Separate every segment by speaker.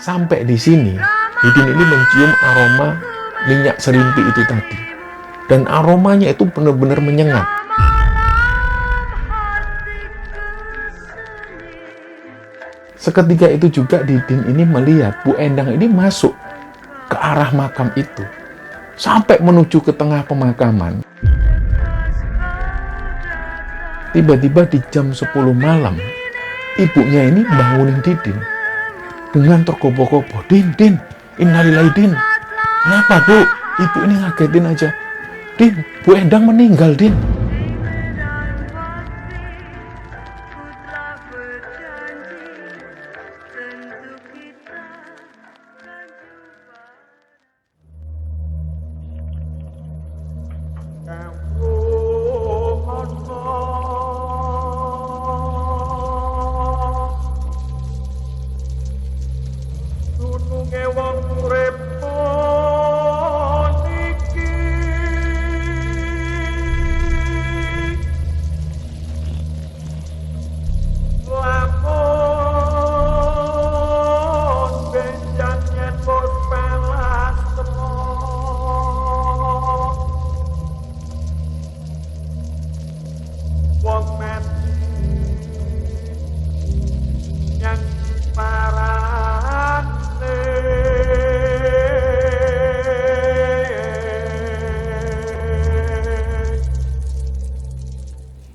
Speaker 1: Sampai di sini, Didin ini mencium aroma minyak serimpi itu tadi. Dan aromanya itu benar-benar menyengat. Seketika itu juga Didin ini melihat Bu Endang ini masuk ke arah makam itu. Sampai menuju ke tengah pemakaman. Tiba-tiba di jam 10 malam, ibunya ini bangunin Didin. Dengan tergopoh-gopoh, Din, innalillahi Din. Kenapa Bu? Ibu ini ngagetin aja. Din, Bu Endang meninggal, Din.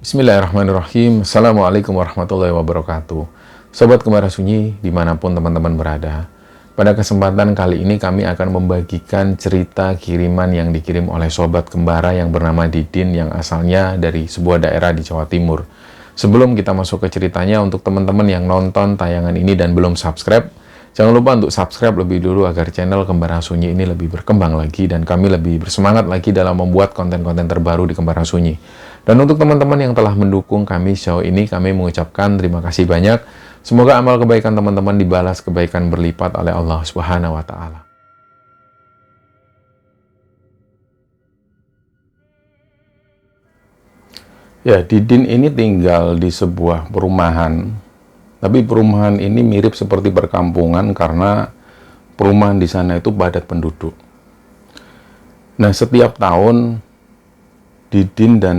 Speaker 1: Bismillahirrahmanirrahim. Assalamualaikum warahmatullahi wabarakatuh. Sobat Kembara Sunyi, dimanapun teman-teman berada. Pada kesempatan kali ini kami akan membagikan cerita kiriman yang dikirim oleh Sobat Kembara yang bernama Didin yang asalnya dari sebuah daerah di Jawa Timur. Sebelum kita masuk ke ceritanya, untuk teman-teman yang nonton tayangan ini dan belum subscribe, jangan lupa untuk subscribe lebih dulu agar channel Kembara Sunyi ini lebih berkembang lagi dan kami lebih bersemangat lagi dalam membuat konten-konten terbaru di Kembara Sunyi. Dan untuk teman-teman yang telah mendukung kami sejauh ini, kami mengucapkan terima kasih banyak. Semoga amal kebaikan teman-teman dibalas kebaikan berlipat oleh Allah Subhanahu wa Ta'ala. Ya, Didin ini tinggal di sebuah perumahan. Tapi perumahan ini mirip seperti perkampungan karena perumahan di sana itu padat penduduk. Nah, setiap tahun Didin dan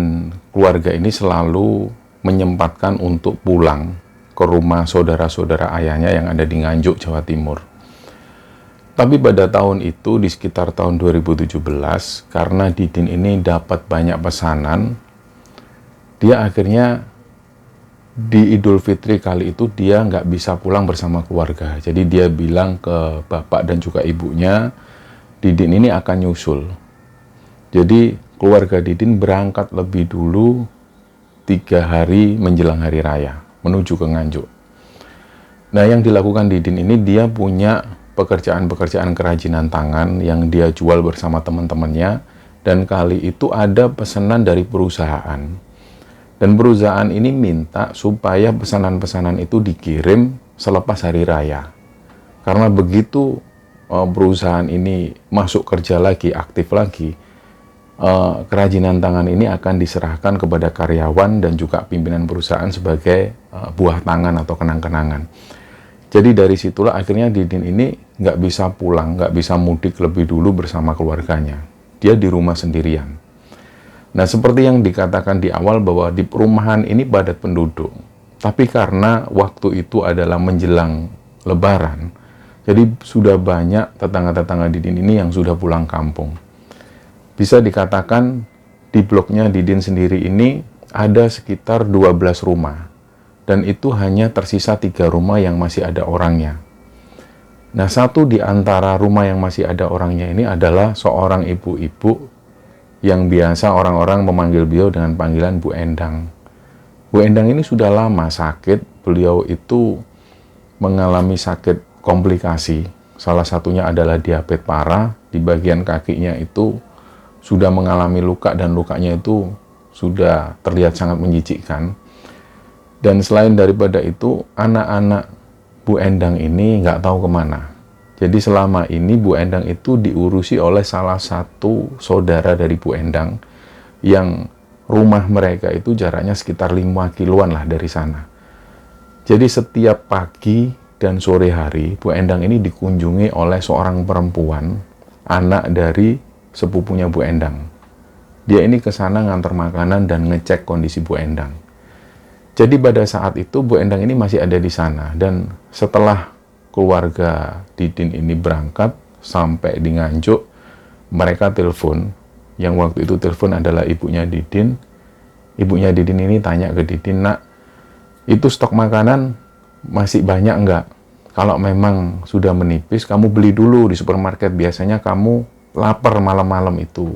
Speaker 1: keluarga ini selalu menyempatkan untuk pulang ke rumah saudara-saudara ayahnya yang ada di Nganjuk, Jawa Timur. Tapi pada tahun itu, di sekitar tahun 2017, karena Didin ini dapat banyak pesanan, dia akhirnya di Idul Fitri kali itu dia nggak bisa pulang bersama keluarga. Jadi dia bilang ke bapak dan juga ibunya, Didin ini akan nyusul. Jadi keluarga Didin berangkat lebih dulu 3 hari menjelang hari raya menuju ke Nganjuk. Nah, yang dilakukan Didin ini, dia punya pekerjaan-pekerjaan kerajinan tangan yang dia jual bersama teman-temannya, dan kali itu ada pesanan dari perusahaan. Dan perusahaan ini minta supaya pesanan-pesanan itu dikirim selepas hari raya. Karena begitu perusahaan ini masuk kerja lagi, aktif lagi, kerajinan tangan ini akan diserahkan kepada karyawan dan juga pimpinan perusahaan sebagai buah tangan atau kenang-kenangan. Jadi dari situlah akhirnya Didin ini nggak bisa pulang, nggak bisa mudik lebih dulu bersama keluarganya. Dia di rumah sendirian. Nah, seperti yang dikatakan di awal bahwa di perumahan ini padat penduduk. Tapi karena waktu itu adalah menjelang Lebaran, jadi sudah banyak tetangga-tetangga Didin ini yang sudah pulang kampung. Bisa dikatakan di bloknya Didin sendiri ini ada sekitar 12 rumah. Dan itu hanya tersisa 3 rumah yang masih ada orangnya. Nah, satu di antara rumah yang masih ada orangnya ini adalah seorang ibu-ibu yang biasa orang-orang memanggil beliau dengan panggilan Bu Endang. Bu Endang ini sudah lama sakit. Beliau itu mengalami sakit komplikasi. Salah satunya adalah diabetes parah. Di bagian kakinya itu sudah mengalami luka dan lukanya itu sudah terlihat sangat menjijikkan. Dan selain daripada itu, anak-anak Bu Endang ini nggak tahu kemana. Jadi selama ini Bu Endang itu diurusi oleh salah satu saudara dari Bu Endang yang rumah mereka itu jaraknya sekitar 5 kiloan lah dari sana. Jadi setiap pagi dan sore hari Bu Endang ini dikunjungi oleh seorang perempuan, anak dari sepupunya Bu Endang. Dia ini ke sana ngantar makanan dan ngecek kondisi Bu Endang. Jadi pada saat itu Bu Endang ini masih ada di sana, dan setelah keluarga Didin ini berangkat sampai di Nganjuk, mereka telepon. Yang waktu itu telepon adalah ibunya Didin. Ibunya Didin ini tanya ke Didin, "Nak, itu stok makanan masih banyak enggak? Kalau memang sudah menipis, kamu beli dulu di supermarket. Biasanya kamu lapar malam-malam itu."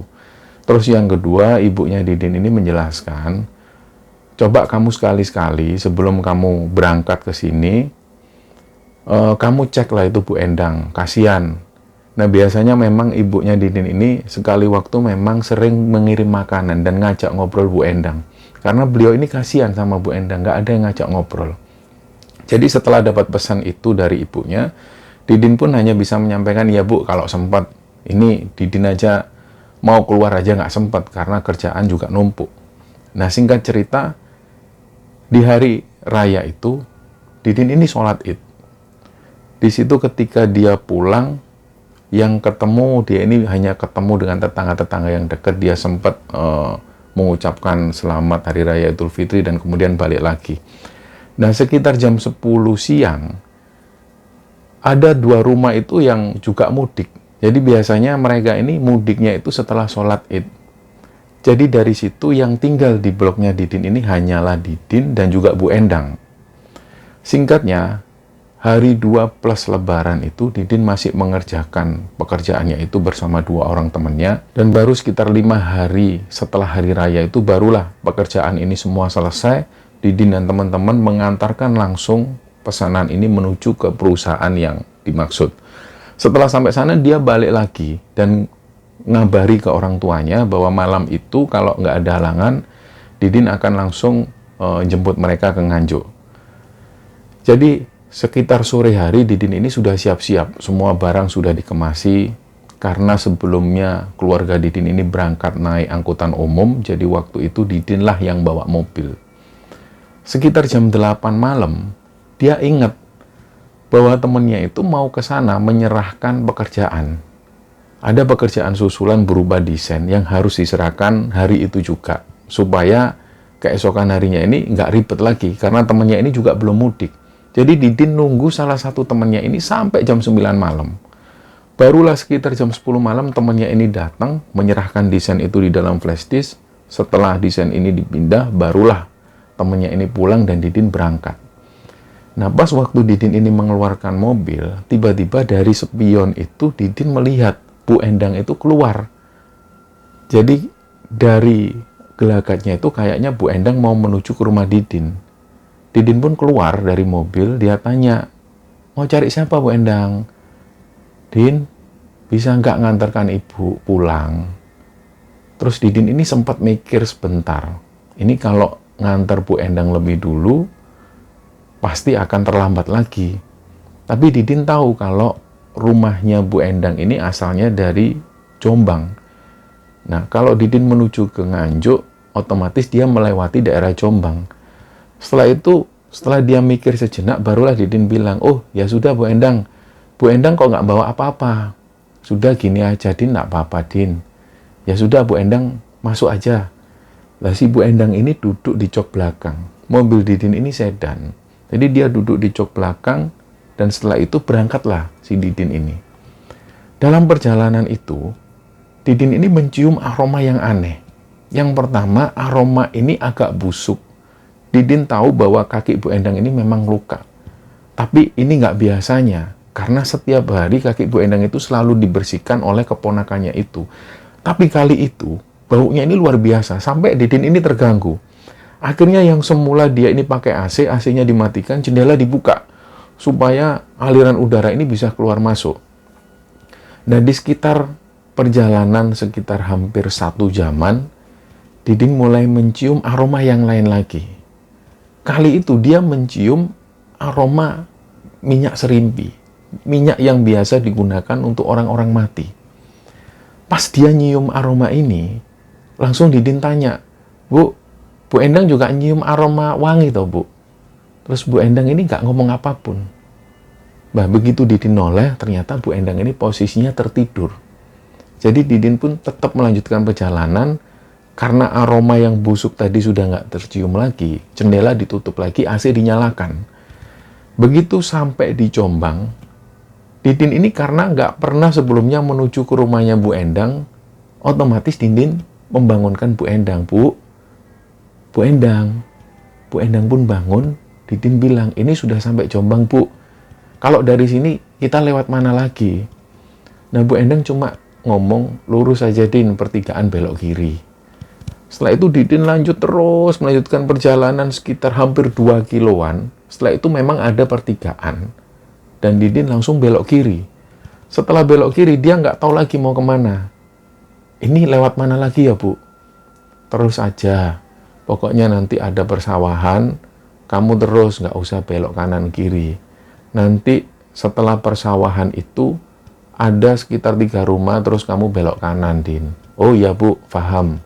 Speaker 1: Terus yang kedua, ibunya Didin ini menjelaskan, "Coba kamu sekali-sekali sebelum kamu berangkat ke sini, kamu ceklah itu Bu Endang, kasihan." Nah, biasanya memang ibunya Didin ini sekali waktu memang sering mengirim makanan dan ngajak ngobrol Bu Endang. Karena beliau ini kasihan sama Bu Endang, nggak ada yang ngajak ngobrol. Jadi setelah dapat pesan itu dari ibunya, Didin pun hanya bisa menyampaikan, "Ya Bu, kalau sempat, ini Didin aja mau keluar aja nggak sempat karena kerjaan juga numpuk." Nah, singkat cerita, di hari raya itu, Didin ini sholat Id. Di situ ketika dia pulang, yang ketemu, dia ini hanya ketemu dengan tetangga-tetangga yang dekat. Dia sempat mengucapkan selamat Hari Raya Idul Fitri dan kemudian balik lagi. Nah, sekitar jam 10 siang, ada 2 rumah itu yang juga mudik. Jadi biasanya mereka ini mudiknya itu setelah sholat Id. Jadi dari situ yang tinggal di bloknya Didin ini hanyalah Didin dan juga Bu Endang. Singkatnya, hari 2 plus Lebaran itu Didin masih mengerjakan pekerjaannya itu bersama 2 orang temannya, dan baru sekitar 5 hari setelah hari raya itu barulah pekerjaan ini semua selesai. Didin dan teman-teman mengantarkan langsung pesanan ini menuju ke perusahaan yang dimaksud. Setelah sampai sana dia balik lagi dan ngabari ke orang tuanya bahwa malam itu kalau nggak ada halangan, Didin akan langsung jemput mereka ke Nganjuk. Jadi sekitar sore hari Didin ini sudah siap-siap, semua barang sudah dikemasi, karena sebelumnya keluarga Didin ini berangkat naik angkutan umum, jadi waktu itu Didin lah yang bawa mobil. Sekitar jam 8 malam, dia ingat bahwa temennya itu mau ke sana menyerahkan pekerjaan. Ada pekerjaan susulan berupa desain yang harus diserahkan hari itu juga, supaya keesokan harinya ini nggak ribet lagi, karena temennya ini juga belum mudik. Jadi Didin nunggu salah satu temannya ini sampai jam 9 malam. Barulah sekitar jam 10 malam temannya ini datang, menyerahkan desain itu di dalam flash disk. Setelah desain ini dipindah, barulah temannya ini pulang dan Didin berangkat. Nah, pas waktu Didin ini mengeluarkan mobil, tiba-tiba dari spion itu Didin melihat Bu Endang itu keluar. Jadi dari gelagatnya itu kayaknya Bu Endang mau menuju ke rumah Didin. Didin pun keluar dari mobil, dia tanya, "Mau cari siapa Bu Endang?" "Din, bisa nggak ngantarkan ibu pulang?" Terus Didin ini sempat mikir sebentar. Ini kalau ngantar Bu Endang lebih dulu, pasti akan terlambat lagi. Tapi Didin tahu kalau rumahnya Bu Endang ini asalnya dari Jombang. Nah, kalau Didin menuju ke Nganjuk, otomatis dia melewati daerah Jombang. Setelah itu, setelah dia mikir sejenak, barulah Didin bilang, "Oh, ya sudah Bu Endang. Bu Endang kok nggak bawa apa-apa? Sudah gini aja, Din, nggak apa-apa, Din. Ya sudah Bu Endang, masuk aja." Lah si Bu Endang ini duduk di jok belakang. Mobil Didin ini sedan. Jadi dia duduk di jok belakang, dan setelah itu berangkatlah si Didin ini. Dalam perjalanan itu, Didin ini mencium aroma yang aneh. Yang pertama, aroma ini agak busuk. Didin tahu bahwa kaki Bu Endang ini memang luka. Tapi ini nggak biasanya, karena setiap hari kaki Bu Endang itu selalu dibersihkan oleh keponakannya itu. Tapi kali itu, baunya ini luar biasa, sampai Didin ini terganggu. Akhirnya yang semula dia ini pakai AC, AC-nya dimatikan, jendela dibuka, supaya aliran udara ini bisa keluar masuk. Nah, di sekitar perjalanan sekitar hampir 1 jaman, Didin mulai mencium aroma yang lain lagi. Kali itu dia mencium aroma minyak serimpi, minyak yang biasa digunakan untuk orang-orang mati. Pas dia nyium aroma ini, langsung Didin tanya, Bu Endang juga nyium aroma wangi toh, Bu?" Terus Bu Endang ini nggak ngomong apapun. Bah, begitu Didin noleh, ternyata Bu Endang ini posisinya tertidur. Jadi Didin pun tetap melanjutkan perjalanan, karena aroma yang busuk tadi sudah nggak tercium lagi, jendela ditutup lagi, AC dinyalakan. Begitu sampai di Jombang, Didin ini karena nggak pernah sebelumnya menuju ke rumahnya Bu Endang, otomatis Didin membangunkan Bu Endang. Bu Endang. Bu Endang pun bangun, Didin bilang, ini sudah sampai Jombang, Bu. Kalau dari sini kita lewat mana lagi? Nah, Bu Endang cuma ngomong, lurus aja Din, pertigaan belok kiri. Setelah itu Didin lanjut terus melanjutkan perjalanan sekitar hampir 2 kiloan. Setelah itu memang ada pertigaan. Dan Didin langsung belok kiri. Setelah belok kiri, dia nggak tahu lagi mau kemana. Ini lewat mana lagi ya, Bu? Terus aja. Pokoknya nanti ada persawahan, kamu terus nggak usah belok kanan kiri. Nanti setelah persawahan itu, ada sekitar 3 rumah, terus kamu belok kanan, Din. Oh iya, Bu, paham.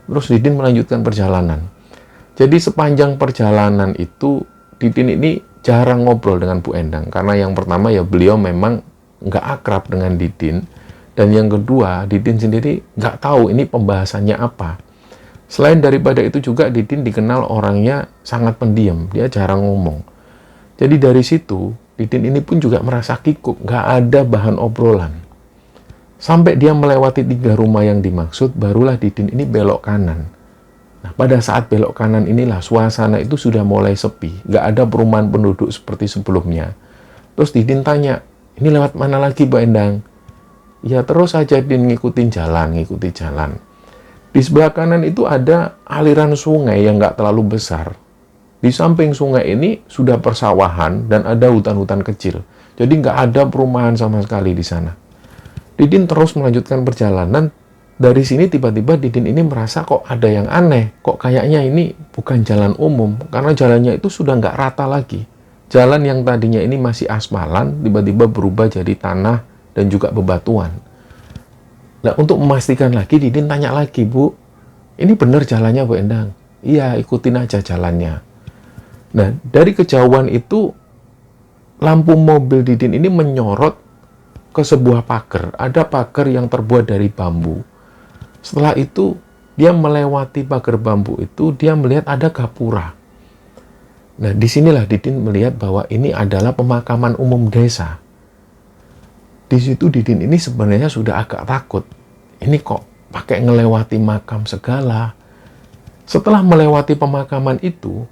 Speaker 1: Terus Didin melanjutkan perjalanan. Jadi sepanjang perjalanan itu, Didin ini jarang ngobrol dengan Bu Endang. Karena yang pertama ya beliau memang nggak akrab dengan Didin. Dan yang kedua, Didin sendiri nggak tahu ini pembahasannya apa. Selain daripada itu juga, Didin dikenal orangnya sangat pendiam. Dia jarang ngomong. Jadi dari situ, Didin ini pun juga merasa kikuk. Nggak ada bahan obrolan. Sampai dia melewati 3 rumah yang dimaksud, barulah Didin ini belok kanan. Nah, pada saat belok kanan inilah suasana itu sudah mulai sepi. Nggak ada perumahan penduduk seperti sebelumnya. Terus Didin tanya, ini lewat mana lagi, Bu Endang? Ya terus saja Din ngikuti jalan. Di sebelah kanan itu ada aliran sungai yang nggak terlalu besar. Di samping sungai ini sudah persawahan dan ada hutan-hutan kecil. Jadi nggak ada perumahan sama sekali di sana. Didin terus melanjutkan perjalanan. Dari sini tiba-tiba Didin ini merasa kok ada yang aneh. Kok kayaknya ini bukan jalan umum. Karena jalannya itu sudah nggak rata lagi. Jalan yang tadinya ini masih aspalan, tiba-tiba berubah jadi tanah dan juga bebatuan. Nah, untuk memastikan lagi, Didin tanya lagi, Bu, ini benar jalannya, Bu Endang? Iya, ikutin aja jalannya. Nah, dari kejauhan itu, lampu mobil Didin ini menyorot ke sebuah pagar. Ada pagar yang terbuat dari bambu. Setelah itu, dia melewati pagar bambu itu, dia melihat ada gapura. Nah, disinilah Didin melihat bahwa ini adalah pemakaman umum desa. Di situ Didin ini sebenarnya sudah agak takut. Ini kok pakai ngelewati makam segala. Setelah melewati pemakaman itu,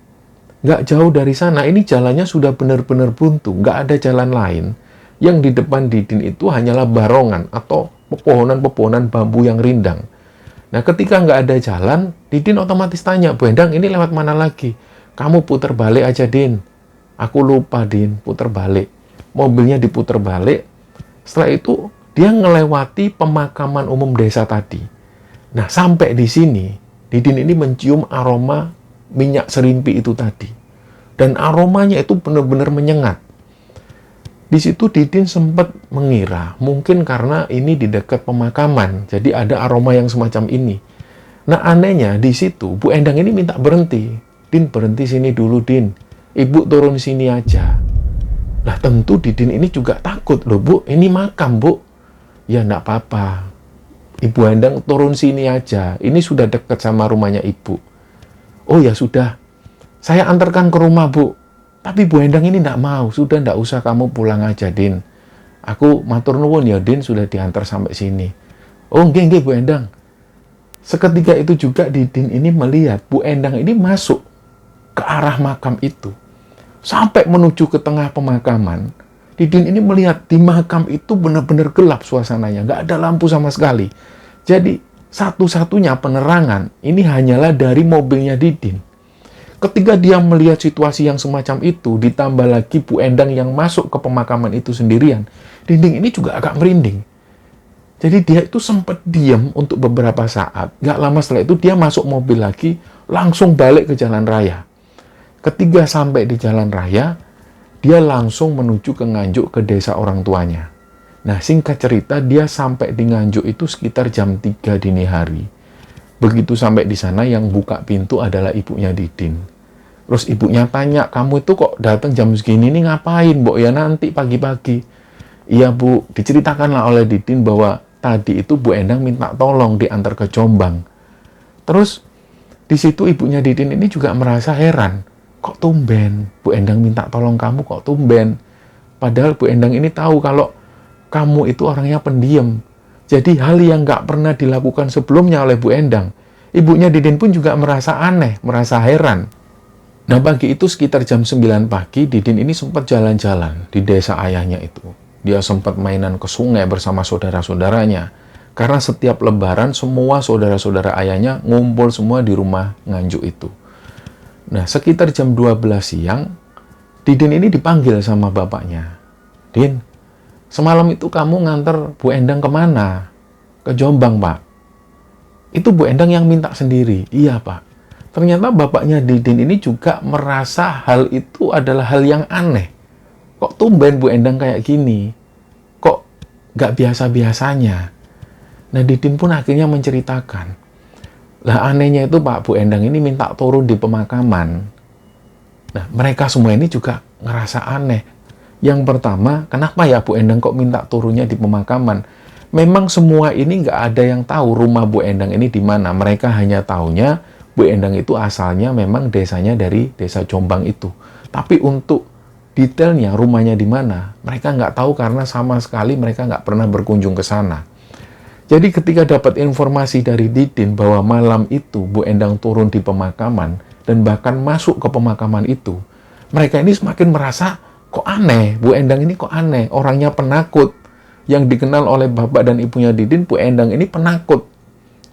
Speaker 1: nggak jauh dari sana, ini jalannya sudah benar-benar buntu, nggak ada jalan lain. Yang di depan Didin itu hanyalah barongan atau pepohonan-pepohonan bambu yang rindang. Nah, ketika nggak ada jalan, Didin otomatis tanya, Bu Endang, ini lewat mana lagi? Kamu putar balik aja, Din. Aku lupa, Din, putar balik. Mobilnya diputar balik. Setelah itu, dia ngelewati pemakaman umum desa tadi. Nah, sampai di sini, Didin ini mencium aroma minyak serimpi itu tadi. Dan aromanya itu benar-benar menyengat. Di situ Didin sempat mengira, mungkin karena ini di dekat pemakaman, jadi ada aroma yang semacam ini. Nah, anehnya di situ, Bu Endang ini minta berhenti. Din, berhenti sini dulu, Din. Ibu turun sini aja. Nah, tentu Didin ini juga takut. Loh, Bu, ini makam, Bu. Ya, enggak apa-apa. Ibu Endang turun sini aja. Ini sudah dekat sama rumahnya Ibu. Oh, ya sudah. Saya antarkan ke rumah, Bu. Tapi Bu Endang ini enggak mau. Sudah, enggak usah, kamu pulang aja, Din. Aku matur nuwun ya, Din, sudah diantar sampai sini. Oh, nggih, Bu Endang. Seketika itu juga Didin ini melihat Bu Endang ini masuk ke arah makam itu. Sampai menuju ke tengah pemakaman, Didin ini melihat di makam itu benar-benar gelap suasananya, nggak ada lampu sama sekali. Jadi satu-satunya penerangan ini hanyalah dari mobilnya Didin. Ketika dia melihat situasi yang semacam itu, ditambah lagi Bu Endang yang masuk ke pemakaman itu sendirian, Dinding ini juga agak merinding. Jadi dia itu sempat diam untuk beberapa saat. Nggak lama setelah itu dia masuk mobil lagi, langsung balik ke jalan raya. Ketika sampai di jalan raya, dia langsung menuju ke Nganjuk, ke desa orang tuanya. Nah, singkat cerita, dia sampai di Nganjuk itu sekitar jam 3 dini hari. Begitu sampai di sana, yang buka pintu adalah ibunya Didin. Terus ibunya tanya, kamu itu kok datang jam segini nih ngapain, Mbok? Ya nanti pagi-pagi. Iya Bu, diceritakanlah oleh Didin bahwa tadi itu Bu Endang minta tolong diantar ke Jombang. Terus di situ ibunya Didin ini juga merasa heran. Kok tumben Bu Endang minta tolong kamu, kok tumben? Padahal Bu Endang ini tahu kalau kamu itu orangnya pendiam. Jadi hal yang nggak pernah dilakukan sebelumnya oleh Bu Endang. Ibunya Didin pun juga merasa aneh, merasa heran. Nah pagi itu sekitar jam 9 pagi, Didin ini sempat jalan-jalan di desa ayahnya itu. Dia sempat mainan ke sungai bersama saudara-saudaranya. Karena setiap lebaran semua saudara-saudara ayahnya ngumpul semua di rumah Nganjuk itu. Nah sekitar jam 12 siang, Didin ini dipanggil sama bapaknya. Din, semalam itu kamu nganter Bu Endang kemana? Ke Jombang, Pak. Itu Bu Endang yang minta sendiri. Iya, Pak. Ternyata bapaknya Didin ini juga merasa hal itu adalah hal yang aneh. Kok tumben Bu Endang kayak gini? Kok nggak biasa-biasanya? Nah, Didin pun akhirnya menceritakan. Lah anehnya itu Pak, Bu Endang ini minta turun di pemakaman. Nah, mereka semua ini juga ngerasa aneh. Yang pertama, kenapa ya Bu Endang kok minta turunnya di pemakaman? Memang semua ini nggak ada yang tahu rumah Bu Endang ini di mana. Mereka hanya taunya Bu Endang itu asalnya memang desanya dari desa Jombang itu. Tapi untuk detailnya rumahnya di mana, mereka nggak tahu karena sama sekali mereka nggak pernah berkunjung ke sana. Jadi ketika dapat informasi dari Didin bahwa malam itu Bu Endang turun di pemakaman dan bahkan masuk ke pemakaman itu, mereka ini semakin merasa kok aneh, Bu Endang ini kok aneh, orangnya penakut. Yang dikenal oleh bapak dan ibunya Didin, Bu Endang ini penakut.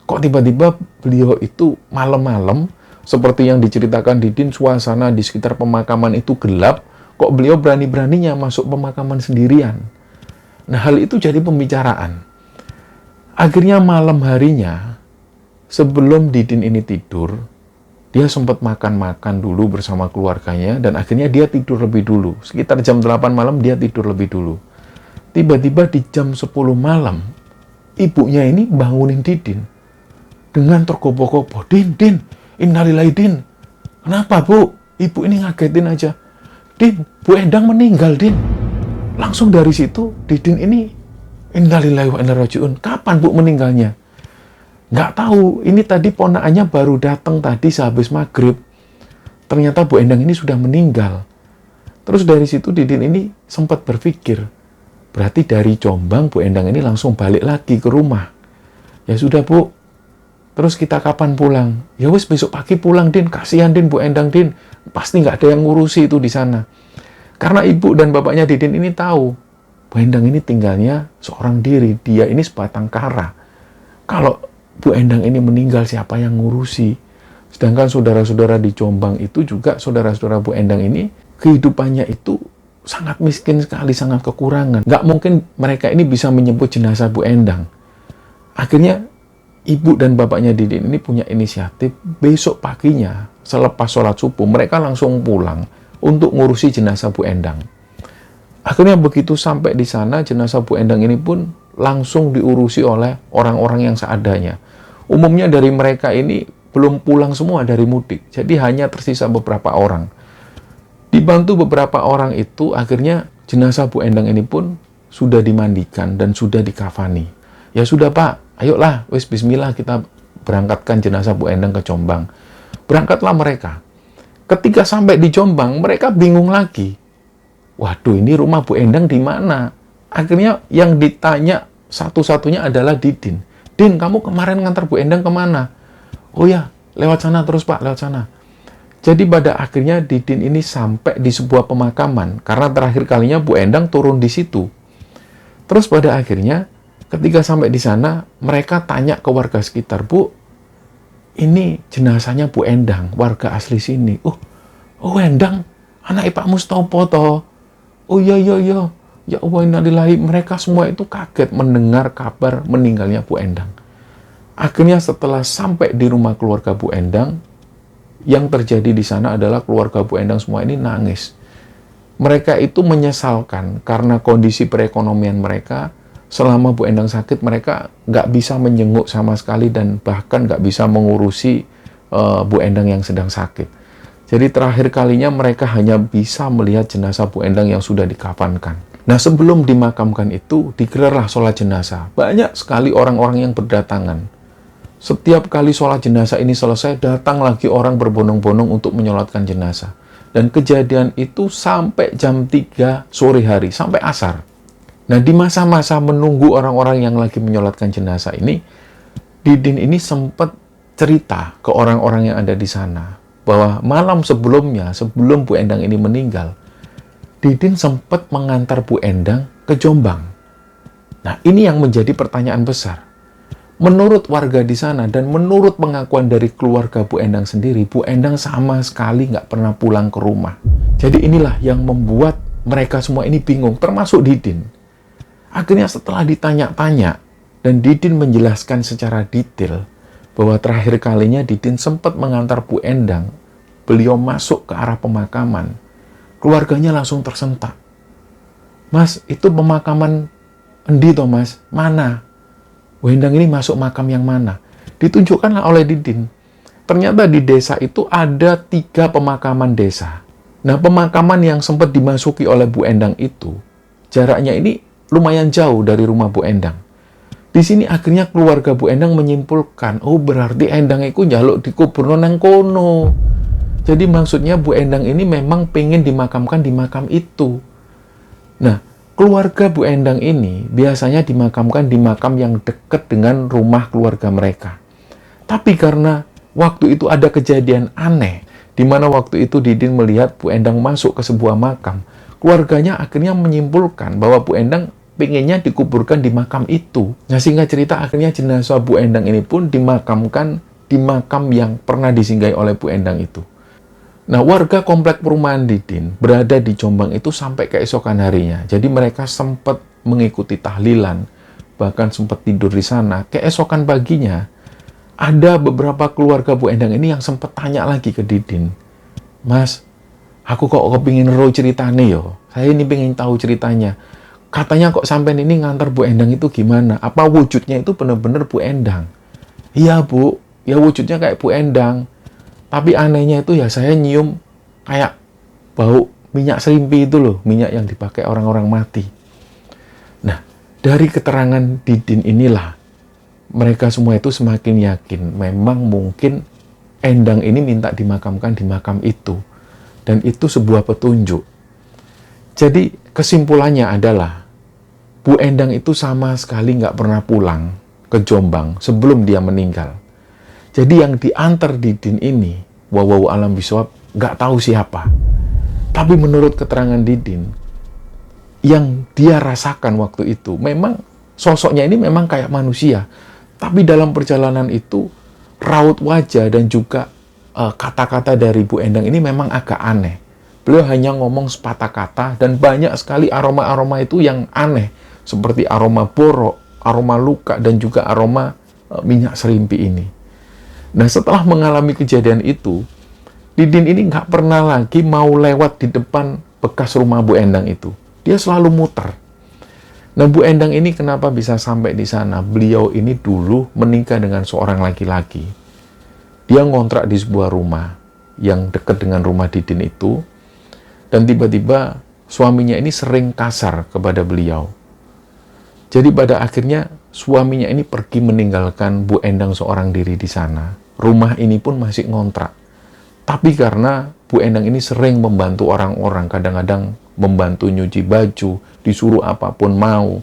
Speaker 1: Kok tiba-tiba beliau itu malam-malam, seperti yang diceritakan Didin, suasana di sekitar pemakaman itu gelap, kok beliau berani-beraninya masuk pemakaman sendirian. Nah, hal itu jadi pembicaraan. Akhirnya malam harinya, sebelum Didin ini tidur, dia sempat makan-makan dulu bersama keluarganya, dan akhirnya dia tidur lebih dulu. Sekitar jam 8 malam dia tidur lebih dulu. Tiba-tiba di jam 10 malam, ibunya ini bangunin Didin. Dengan tergopoh-gopoh, Din, innalillahi Din. Kenapa Bu? Ibu ini ngagetin aja. Din, Bu Endang meninggal Din. Langsung dari situ, Didin ini, innalillahi wa inna ilaihi raji'un. Kapan Bu meninggalnya? Nggak tahu, ini tadi ponakannya baru datang tadi sehabis maghrib. Ternyata Bu Endang ini sudah meninggal. Terus dari situ Didin ini sempat berpikir, berarti dari Jombang Bu Endang ini langsung balik lagi ke rumah. Ya sudah Bu, terus kita kapan pulang? Ya wis besok pagi pulang Din, kasihan Din Bu Endang Din, pasti nggak ada yang ngurusi itu di sana. Karena ibu dan bapaknya Didin ini tahu, Bu Endang ini tinggalnya seorang diri, dia ini sebatang kara. Kalau Bu Endang ini meninggal, siapa yang ngurusi? Sedangkan saudara-saudara di Jombang itu juga, saudara-saudara Bu Endang ini, kehidupannya itu sangat miskin sekali, sangat kekurangan. Nggak mungkin mereka ini bisa menyebut jenazah Bu Endang. Akhirnya, ibu dan bapaknya Didin ini punya inisiatif, besok paginya, selepas sholat subuh, mereka langsung pulang untuk ngurusi jenazah Bu Endang. Akhirnya begitu sampai di sana, jenazah Bu Endang ini pun langsung diurusi oleh orang-orang yang seadanya. Umumnya dari mereka ini belum pulang semua dari mudik, jadi hanya tersisa beberapa orang. Dibantu beberapa orang itu, akhirnya jenazah Bu Endang ini pun sudah dimandikan dan sudah dikafani. Ya sudah Pak, ayolah, wis bismillah kita berangkatkan jenazah Bu Endang ke Jombang. Berangkatlah mereka. Ketika sampai di Jombang, mereka bingung lagi. Waduh, ini rumah Bu Endang di mana? Akhirnya yang ditanya satu-satunya adalah Didin. Din, kamu kemarin ngantar Bu Endang kemana? Oh ya, lewat sana terus Pak, lewat sana. Jadi pada akhirnya Didin ini sampai di sebuah pemakaman. Karena terakhir kalinya Bu Endang turun di situ. Terus pada akhirnya, ketika sampai di sana, mereka tanya ke warga sekitar, Bu, ini jenazahnya Bu Endang, warga asli sini. Oh Endang, anak Pak Mustopo toh. Oh iya, ya Allah innalillahi. Mereka semua itu kaget mendengar kabar meninggalnya Bu Endang. Akhirnya setelah sampai di rumah keluarga Bu Endang, yang terjadi di sana adalah keluarga Bu Endang semua ini nangis. Mereka itu menyesalkan karena kondisi perekonomian mereka. Selama Bu Endang sakit, mereka nggak bisa menjenguk sama sekali dan bahkan nggak bisa mengurusi Bu Endang yang sedang sakit. Jadi terakhir kalinya mereka hanya bisa melihat jenazah Bu Endang yang sudah dikafankan. Nah, sebelum dimakamkan itu, digelarlah sholat jenazah. Banyak sekali orang-orang yang berdatangan. Setiap kali sholat jenazah ini selesai, datang lagi orang berbondong-bondong untuk menyolatkan jenazah. Dan kejadian itu sampai jam 3 sore hari, sampai asar. Nah, di masa-masa menunggu orang-orang yang lagi menyolatkan jenazah ini, Didin ini sempat cerita ke orang-orang yang ada di sana, bahwa malam sebelumnya, sebelum Bu Endang ini meninggal, Didin sempat mengantar Bu Endang ke Jombang. Nah, ini yang menjadi pertanyaan besar. Menurut warga di sana dan menurut pengakuan dari keluarga Bu Endang sendiri, Bu Endang sama sekali nggak pernah pulang ke rumah. Jadi inilah yang membuat mereka semua ini bingung, termasuk Didin. Akhirnya setelah ditanya-tanya dan Didin menjelaskan secara detail bahwa terakhir kalinya Didin sempat mengantar Bu Endang, beliau masuk ke arah pemakaman. Keluarganya langsung tersentak. Mas, itu pemakaman endi toh mas? Mana? Bu Endang ini masuk makam yang mana? Ditunjukkanlah oleh Didin. Ternyata di desa itu ada 3 pemakaman desa. Nah, pemakaman yang sempat dimasuki oleh Bu Endang itu, jaraknya ini lumayan jauh dari rumah Bu Endang. Di sini akhirnya keluarga Bu Endang menyimpulkan, oh berarti Endang itu njaluk dikuburno nang kono. Jadi maksudnya Bu Endang ini memang pengen dimakamkan di makam itu. Nah, keluarga Bu Endang ini biasanya dimakamkan di makam yang dekat dengan rumah keluarga mereka. Tapi karena waktu itu ada kejadian aneh, di mana waktu itu Didin melihat Bu Endang masuk ke sebuah makam, keluarganya akhirnya menyimpulkan bahwa Bu Endang pengennya dikuburkan di makam itu. Nah, singkat cerita akhirnya jenazah Bu Endang ini pun dimakamkan di makam yang pernah disinggahi oleh Bu Endang itu. Nah, warga komplek perumahan Didin berada di Jombang itu sampai keesokan harinya. Jadi mereka sempat mengikuti tahlilan, bahkan sempat tidur di sana. Keesokan paginya, ada beberapa keluarga Bu Endang ini yang sempat tanya lagi ke Didin. Mas, aku kok kepingin ro ceritanya yo. Saya ini pengen tahu ceritanya. Katanya kok sampai ini ngantar Bu Endang itu gimana? Apa wujudnya itu benar-benar Bu Endang? Iya Bu, ya wujudnya kayak Bu Endang. Tapi anehnya itu ya saya nyium kayak bau minyak serimpi itu loh, minyak yang dipakai orang-orang mati. Nah, dari keterangan Didin inilah, mereka semua itu semakin yakin memang mungkin Endang ini minta dimakamkan di makam itu. Dan itu sebuah petunjuk. Jadi kesimpulannya adalah, Bu Endang itu sama sekali nggak pernah pulang ke Jombang sebelum dia meninggal. Jadi yang diantar Didin ini, wawahu alam bisawab, nggak tahu siapa. Tapi menurut keterangan Didin, yang dia rasakan waktu itu, memang sosoknya ini memang kayak manusia. Tapi dalam perjalanan itu, raut wajah dan juga kata-kata dari Bu Endang ini memang agak aneh. Beliau hanya ngomong sepatah kata dan banyak sekali aroma-aroma itu yang aneh. Seperti aroma borok, aroma luka, dan juga aroma minyak serimpi ini. Nah, setelah mengalami kejadian itu, Didin ini nggak pernah lagi mau lewat di depan bekas rumah Bu Endang itu. Dia selalu muter. Nah, Bu Endang ini kenapa bisa sampai di sana? Beliau ini dulu menikah dengan seorang laki-laki. Dia ngontrak di sebuah rumah yang dekat dengan rumah Didin itu. Dan tiba-tiba suaminya ini sering kasar kepada beliau. Jadi pada akhirnya suaminya ini pergi meninggalkan Bu Endang seorang diri di sana. Rumah ini pun masih ngontrak. Tapi karena Bu Endang ini sering membantu orang-orang, kadang-kadang membantu nyuci baju, disuruh apapun mau.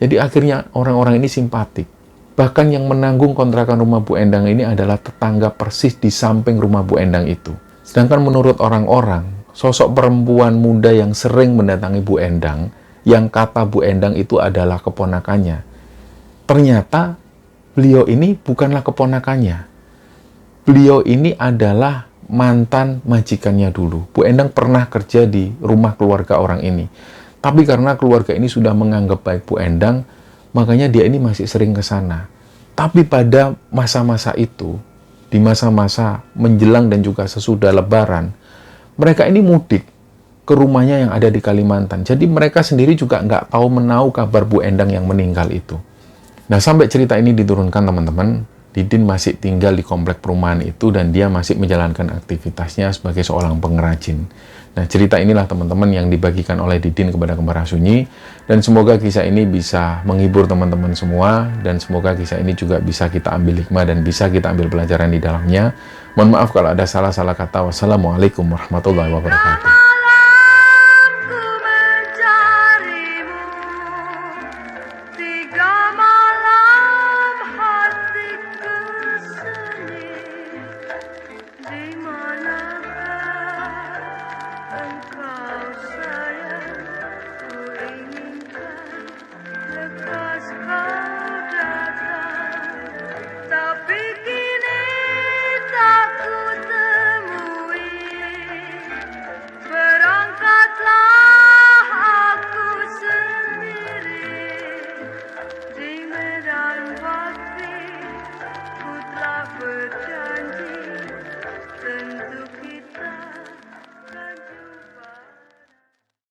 Speaker 1: Jadi akhirnya orang-orang ini simpatik. Bahkan yang menanggung kontrakan rumah Bu Endang ini adalah tetangga persis di samping rumah Bu Endang itu. Sedangkan menurut orang-orang, sosok perempuan muda yang sering mendatangi Bu Endang, yang kata Bu Endang itu adalah keponakannya. Ternyata beliau ini bukanlah keponakannya. Beliau ini adalah mantan majikannya dulu. Bu Endang pernah kerja di rumah keluarga orang ini. Tapi karena keluarga ini sudah menganggap baik Bu Endang, makanya dia ini masih sering ke sana. Tapi pada masa-masa itu, di masa-masa menjelang dan juga sesudah Lebaran, mereka ini mudik ke rumahnya yang ada di Kalimantan. Jadi mereka sendiri juga nggak tahu menau kabar Bu Endang yang meninggal itu. Nah, sampai cerita ini diturunkan teman-teman, Didin masih tinggal di komplek perumahan itu dan dia masih menjalankan aktivitasnya sebagai seorang pengrajin. Nah, cerita inilah teman-teman yang dibagikan oleh Didin kepada Kembar Sunyi, dan semoga kisah ini bisa menghibur teman-teman semua, dan semoga kisah ini juga bisa kita ambil hikmah dan bisa kita ambil pelajaran di dalamnya. Mohon maaf kalau ada salah-salah kata. Wassalamualaikum warahmatullahi wabarakatuh.